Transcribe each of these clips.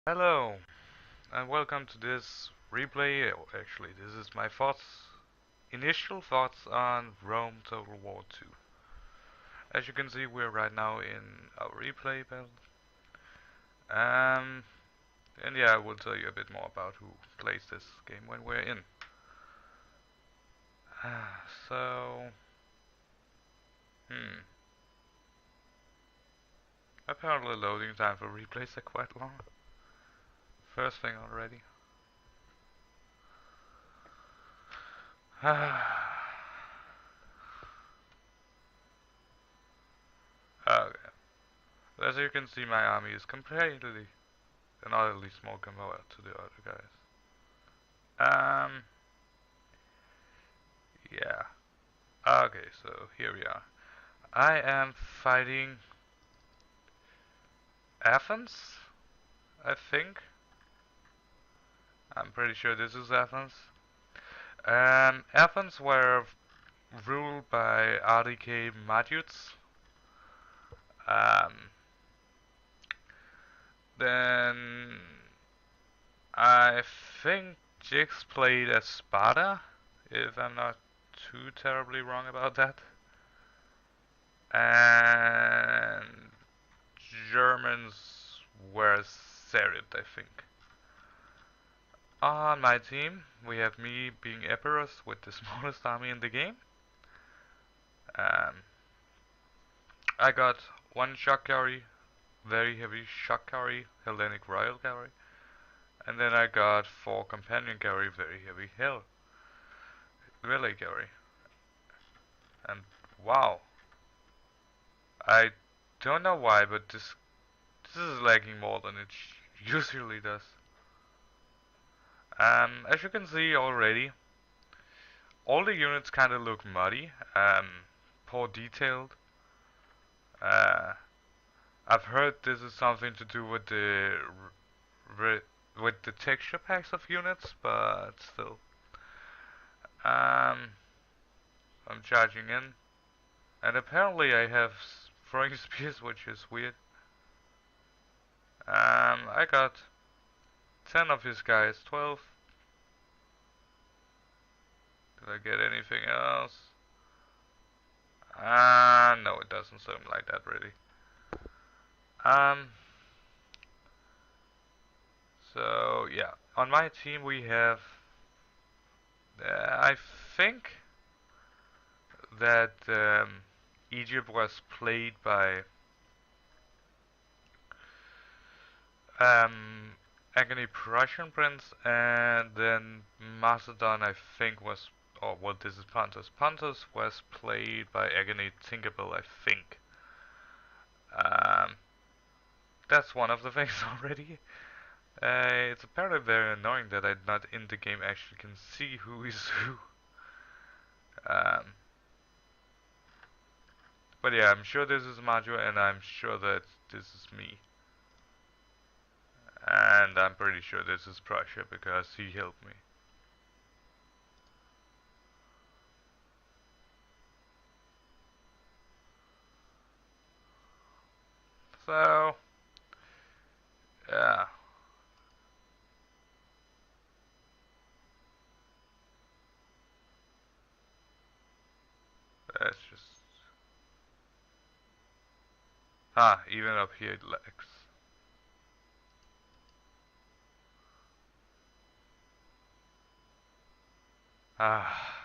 Hello, and welcome to this replay. Actually, this is my initial thoughts on Rome Total War 2. As you can see, we're right now in our replay battle. Um, and yeah, I will tell you a bit more about who plays this game when we're in. So, hmm. Apparently loading time for replays are quite long. First thing already. Okay. As you can see, my army is completely and utterly small compared to the other guys. Um, yeah. Okay, so here we are. I am fighting Athens, I think. I'm pretty sure this is Athens. Athens were ruled by RDK majutsu. Um, then I think Jix played as Sparta, if I'm not too terribly wrong about that. And Germans were zaript, I think. On my team, we have me being Epirus with the smallest army in the game. Um, I got one shock cavalry, very heavy shock cavalry, Hellenic Royal cavalry, and then I got four companion cavalry, very heavy Hell relay cavalry. And wow, I don't know why, but this is lagging more than it usually does. As you can see already, all the units kind of look muddy, poor detailed. Uh, I've heard this is something to do with the texture packs of units, but still. Um, I'm charging in, and apparently I have throwing spears, which is weird. I got 10 of his guys, 12. Did I get anything else? No, it doesn't seem like that really. Um, so yeah, on my team we have, I think that Egypt was played by aggonyprussianprince, and then Macedon I think was, oh well, this is Pontus. Pontus was played by aggonytinkerbell, I think. Um, that's one of the things already. It's apparently very annoying that I not in the game actually can see who is who. Um, but yeah, I'm sure this is Maju, and I'm sure that this is me. And I'm pretty sure this is Prussia because he helped me. So, yeah. That's just... Ah, even up here it lags. Ah.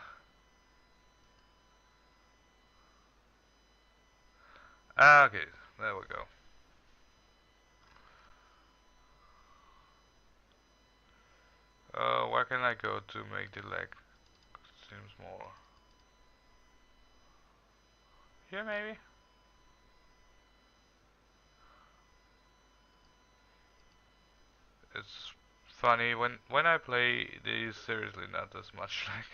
Okay, there we go. Where can I go to make the lag seems more? Here maybe? It's funny, when I play, there is seriously not as much lag.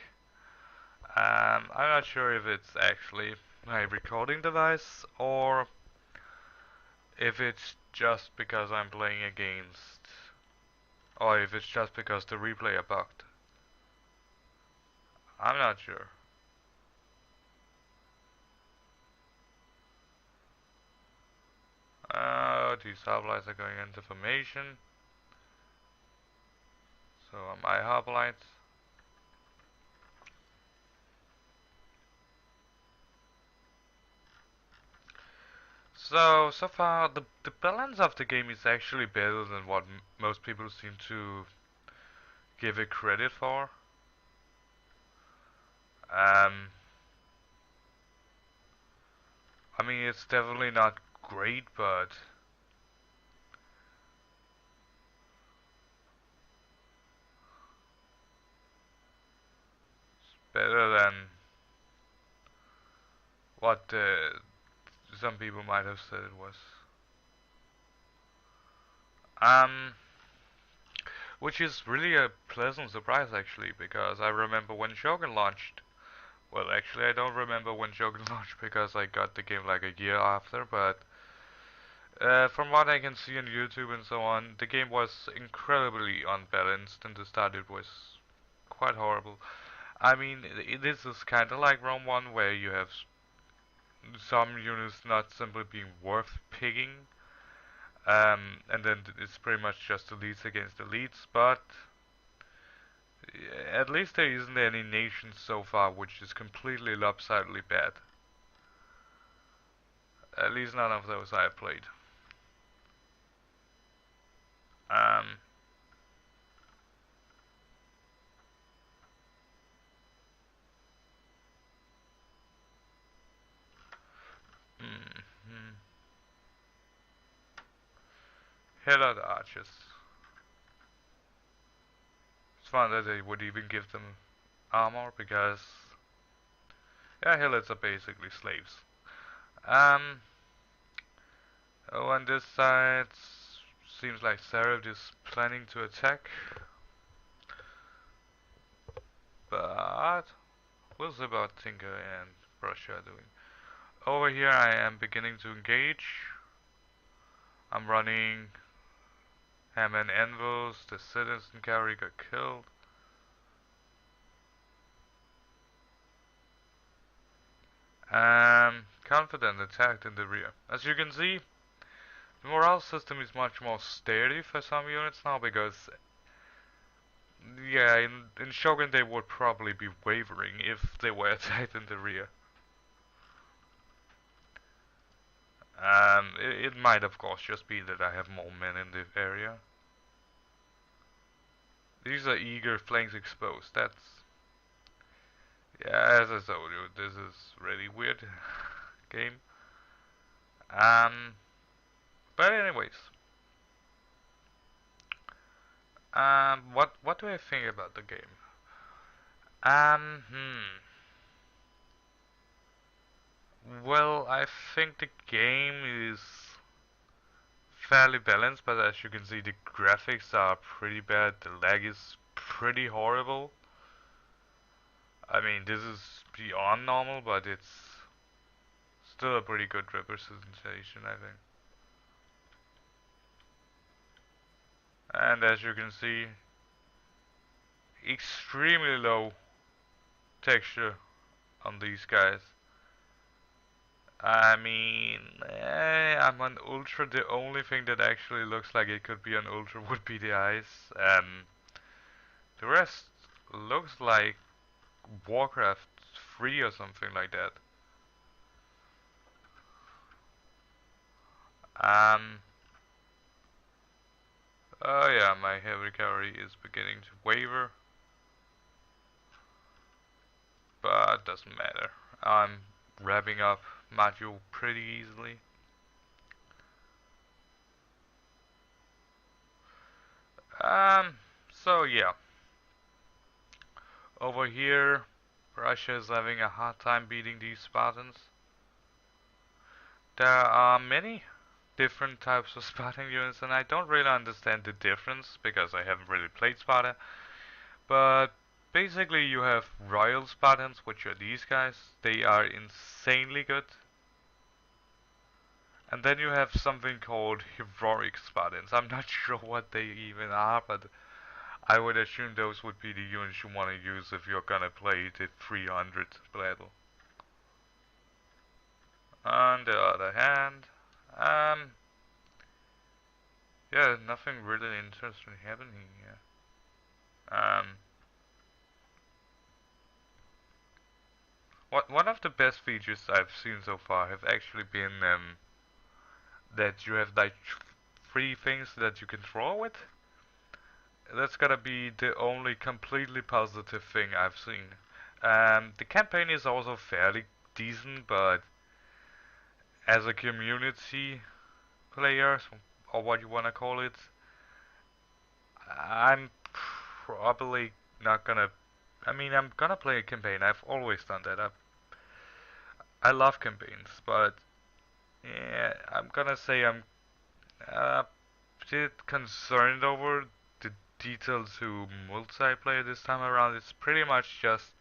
I'm not sure if it's actually my recording device or if it's just because I'm playing against, or if it's just because the replay are bugged. I'm not sure. These supplies are going into formation. So my hoplites. So far the balance of the game is actually better than what most people seem to give it credit for. Um, I mean, it's definitely not great, but it's better than what some people might have said it was. Um, which is really a pleasant surprise actually, because I remember when Shogun launched. Well, actually, I don't remember when Shogun launched because I got the game like a year after, but from what I can see on YouTube and so on, the game was incredibly unbalanced. In the start, it was quite horrible. I mean, this is kind of like Rome 1, where you have some units not simply being worth picking, and then it's pretty much just elites against elites, but at least there isn't any nation so far which is completely lopsidedly bad. At least none of those I have played. Um, mm, Hell are the archers. It's fun that they would even give them armor because, yeah, helots are basically slaves. Um, oh, on this side, seems like zaript is planning to attack, but we'll see about Tinker and Prussia doing. Over here, I am beginning to engage. I'm running hammer and anvils. The citizen cavalry got killed. Confident attacked in the rear. As you can see, the morale system is much more sturdy for some units now because, yeah, in Shogun they would probably be wavering if they were attacked in the rear. It might of course just be that I have more men in the area. These are eager flanks exposed. That's, yeah, as I told you, this is really weird game. Um, but anyways, what do I think about the game? Um, hmm. Well, I think the game is fairly balanced, but as you can see, the graphics are pretty bad. The lag is pretty horrible. I mean, this is beyond normal, but it's still a pretty good representation, I think. And as you can see, extremely low texture on these guys. I mean, I'm on ultra. The only thing that actually looks like it could be on ultra would be the eyes. The rest looks like Warcraft 3 or something like that. Um, oh yeah, my heavy cavalry is beginning to waver, but doesn't matter. I'm wrapping up Majutsu pretty easily. So yeah, over here, Russia is having a hard time beating these Spartans. There are many different types of Spartan units, and I don't really understand the difference because I haven't really played Sparta. But basically, you have Royal Spartans, which are these guys. They are insanely good. And then you have something called Heroic Spartans. I'm not sure what they even are, but I would assume those would be the units you want to use if you're gonna play the 300 battle. On the other hand, yeah, nothing really interesting happening here. Um, one of the best features I've seen so far have actually been that you have like three things that you can draw with. That's gotta be the only completely positive thing I've seen. The campaign is also fairly decent, but as a community player, or what you wanna call it, I'm probably not gonna. I mean, I'm gonna play a campaign. I've always done that. I love campaigns, but yeah, I'm gonna say I'm a bit concerned over the detail to multiplayer this time around. It's pretty much just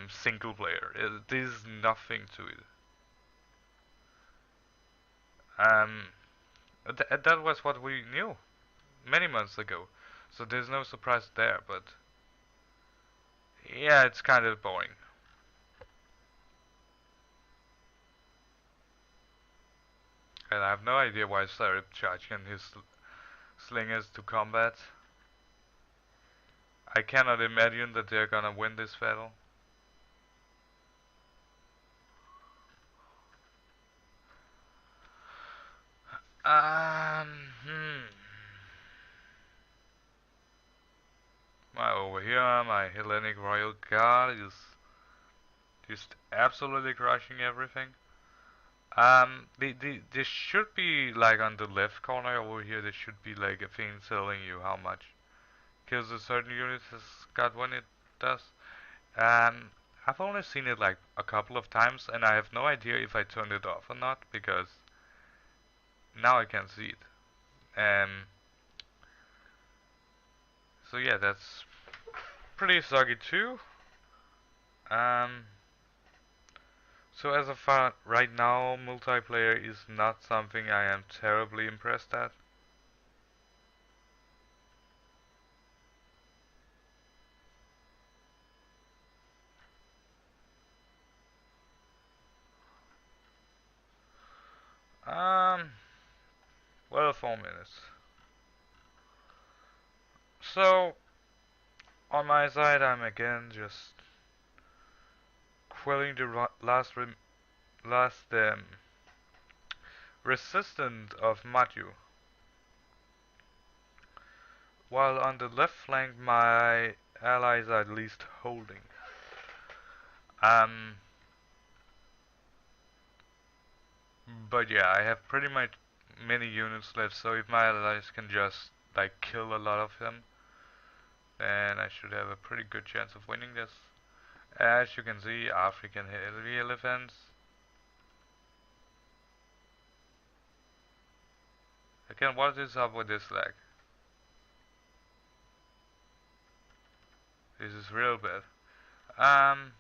single player. There's nothing to it. Um, that was what we knew many months ago, so there's no surprise there. But yeah, it's kind of boring. And I have no idea why Zaript charging his slingers to combat. I cannot imagine that they're gonna win this battle. Hmm. Over here, my Hellenic Royal Guard is just absolutely crushing everything. This should be like on the left corner over here. There should be like a thing telling you how much kills a certain unit has got when it does. Um, I've only seen it like a couple of times, and I have no idea if I turned it off or not because now I can see it. So yeah, that's pretty soggy too. Um, so as of right now, multiplayer is not something I am terribly impressed at. Um, well, 4 minutes. So on my side, I'm again just quelling the last resistance of Matthew, while on the left flank my allies are at least holding. Um, but yeah, I have pretty much many units left, so if my allies can just like kill a lot of them, then I should have a pretty good chance of winning this. As you can see, African heavy elephants. Again, what is up with this lag? This is real bad. Um,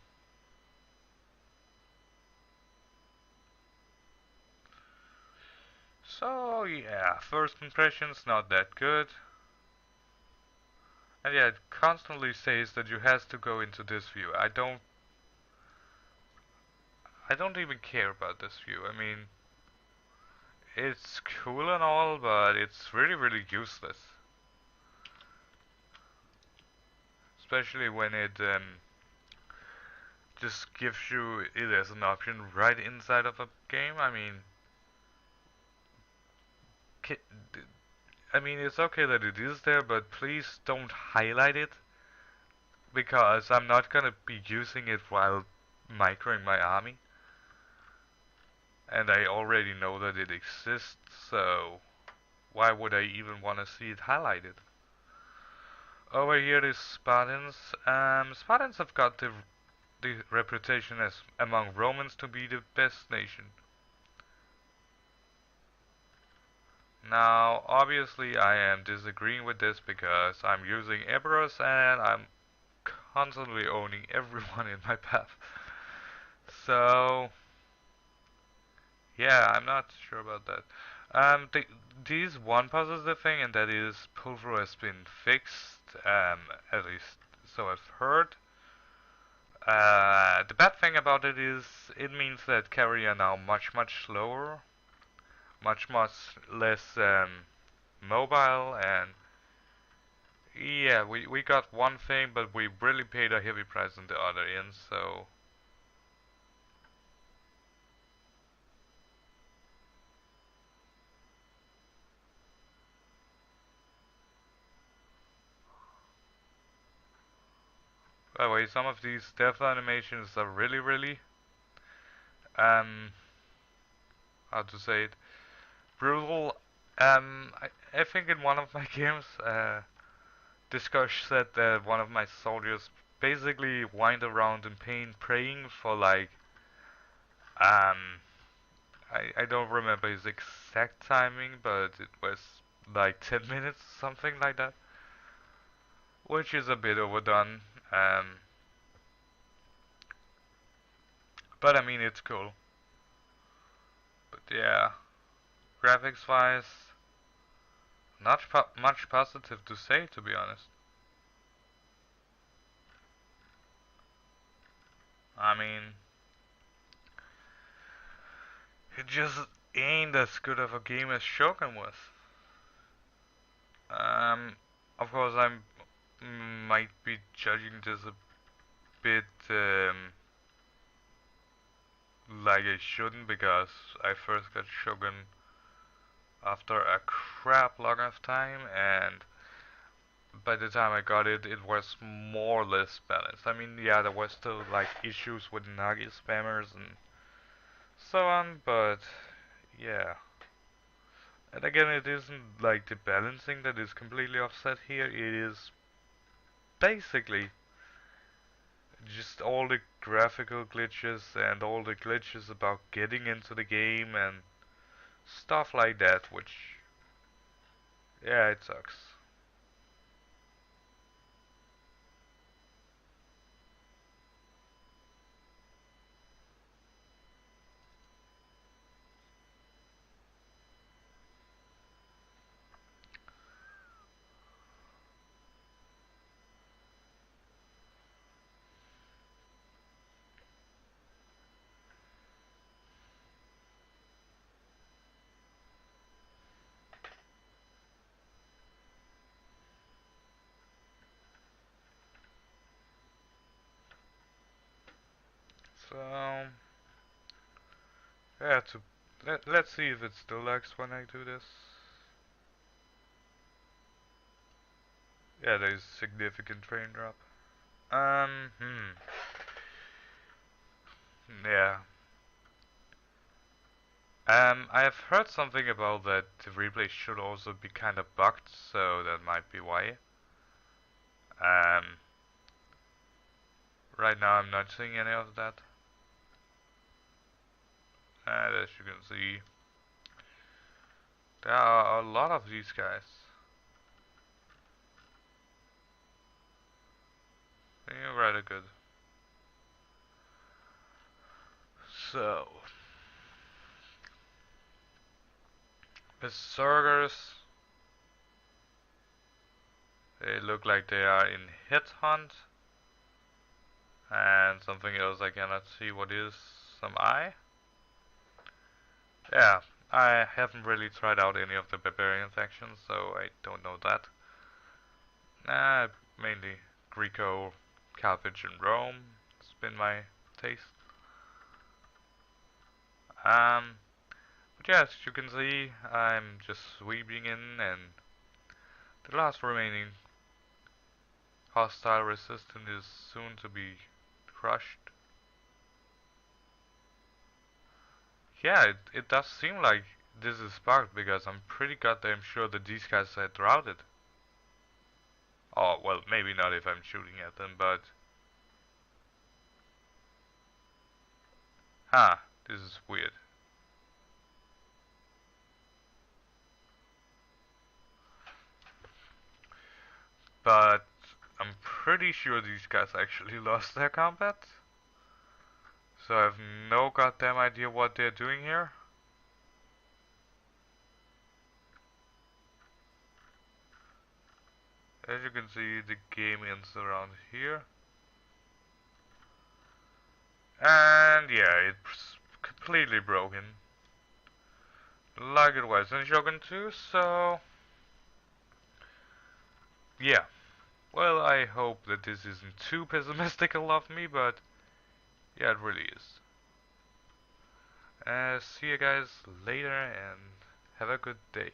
so yeah, first impressions not that good. And yeah, it constantly says that you have to go into this view. I don't even care about this view. I mean, it's cool and all, but it's really, really useless. Especially when it just gives you it as an option right inside of a game. I mean, it's okay that it is there, but please don't highlight it because I'm not gonna be using it while microing my army. And I already know that it exists, so why would I even want to see it highlighted? Over here is Spartans. Spartans have got the reputation as among Romans to be the best nation. Now, obviously, I am disagreeing with this because I'm using Eberus and I'm constantly owning everyone in my path. So, yeah, I'm not sure about that. There's one positive thing, and that is Pulver has been fixed, at least so I've heard. The bad thing about it is it means that carry are now much slower, much less mobile, and Yeah, we got one thing, but we really paid a heavy price on the other end, so... By the way, some of these death animations are really, um, how to say it, brutal. I think in one of my games, Discosh said that one of my soldiers basically whined around in pain praying for like, um, I don't remember his exact timing, but it was like 10 minutes, something like that. Which is a bit overdone, but I mean, it's cool. But yeah, graphics wise, not much positive to say, to be honest. I mean, it just ain't as good of a game as Shogun was. Um, of course, I might be judging this a bit like I shouldn't because I first got Shogun after a crap long of time, and by the time I got it, it was more or less balanced. I mean, yeah, there were still like issues with Nagi spammers and so on, but yeah. And again, it isn't like the balancing that is completely offset here, it is basically just all the graphical glitches and all the glitches about getting into the game and stuff like that, which, yeah, it sucks. So, yeah, let's see if it still lags when I do this. Yeah, there's significant frame drop. Um, hmm. Yeah. I have heard something about that the replay should also be kind of bugged, so that might be why. Um, right now I'm not seeing any of that. And as you can see, there are a lot of these guys. They're rather good. So, Berserkers, they look like they are in hit hunt. And something else I cannot see what is, some eye? Yeah, I haven't really tried out any of the barbarian factions, so I don't know that. Mainly Greco, Carthage and Rome. It's been my taste. Um, but yes, you can see I'm just sweeping in and the last remaining hostile resistant is soon to be crushed. Yeah, it does seem like this is bugged because I'm pretty goddamn sure that these guys had routed. Oh, well, maybe not if I'm shooting at them, but... Huh, this is weird. But I'm pretty sure these guys actually lost their combat. So I have no goddamn idea what they're doing here. As you can see, the game ends around here. And yeah, it's completely broken. Like it was in Shogun 2, so... Yeah. Well, I hope that this isn't too pessimistical of me, but yeah, it really is. See you guys later and have a good day.